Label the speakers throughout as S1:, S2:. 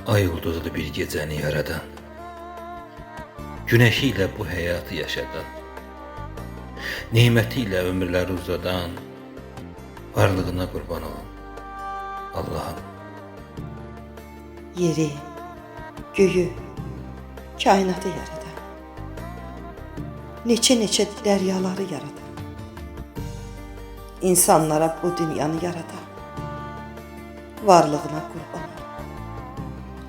S1: Ay ulduzlu bir gecəni yaradan, güneşi ilə bu həyatı yaşadan, niməti ilə ömürləri uzadan, varlığına qurban olum Allah'ım.
S2: Yeri, göyü, kainatı yaradan, neçə dəryaları yaradan, insanlara bu dünyanı yaradan, varlığına qurban olum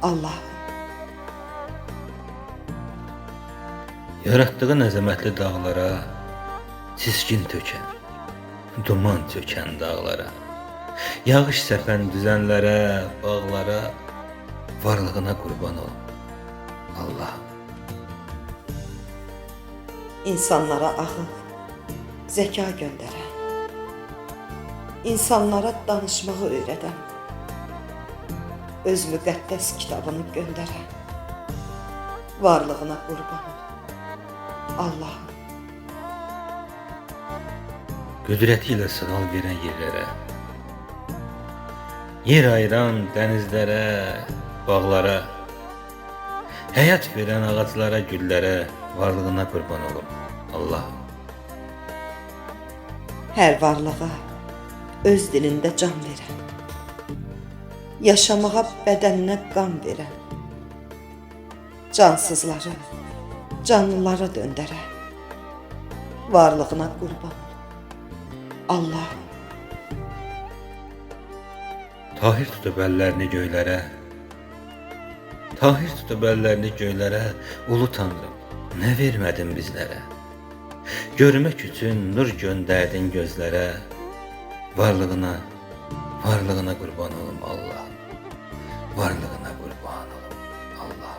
S2: Allah'ım.
S1: Yaratdığın əzəmətli dağlara, çiskin tökən, duman çökən dağlara, yağış səpən düzənlərə, bağlara, varlığına qurban olum Allah'ım.
S2: İnsanlara ağıl, zeka göndərən, insanlara danışmağı öyrədən, öz müqəddəs kitabını göndərən, varlığına qurban olum Allah'ım.
S1: Qüdrəti ilə sığal verən yerlərə, yer ayıran dənizlərə, bağlara, həyat verən ağaclara, güllərə, varlığına qurban olum Allah'ım.
S2: Hər varlığa öz dilində can verən, yaşamağa bədəninə qan verən, cansızları canlılara döndərən, varlığına qurban olum Allah'ım.
S1: Tahir tutub əllərini göylərə, Tahir tutub əllərini göylərə, ulu Tanrım, nə vermədin bizlərə? Görmək üçün nur göndərdin gözlərə, varlığına qurban olum Allah. Varlığına qurban olum Allah.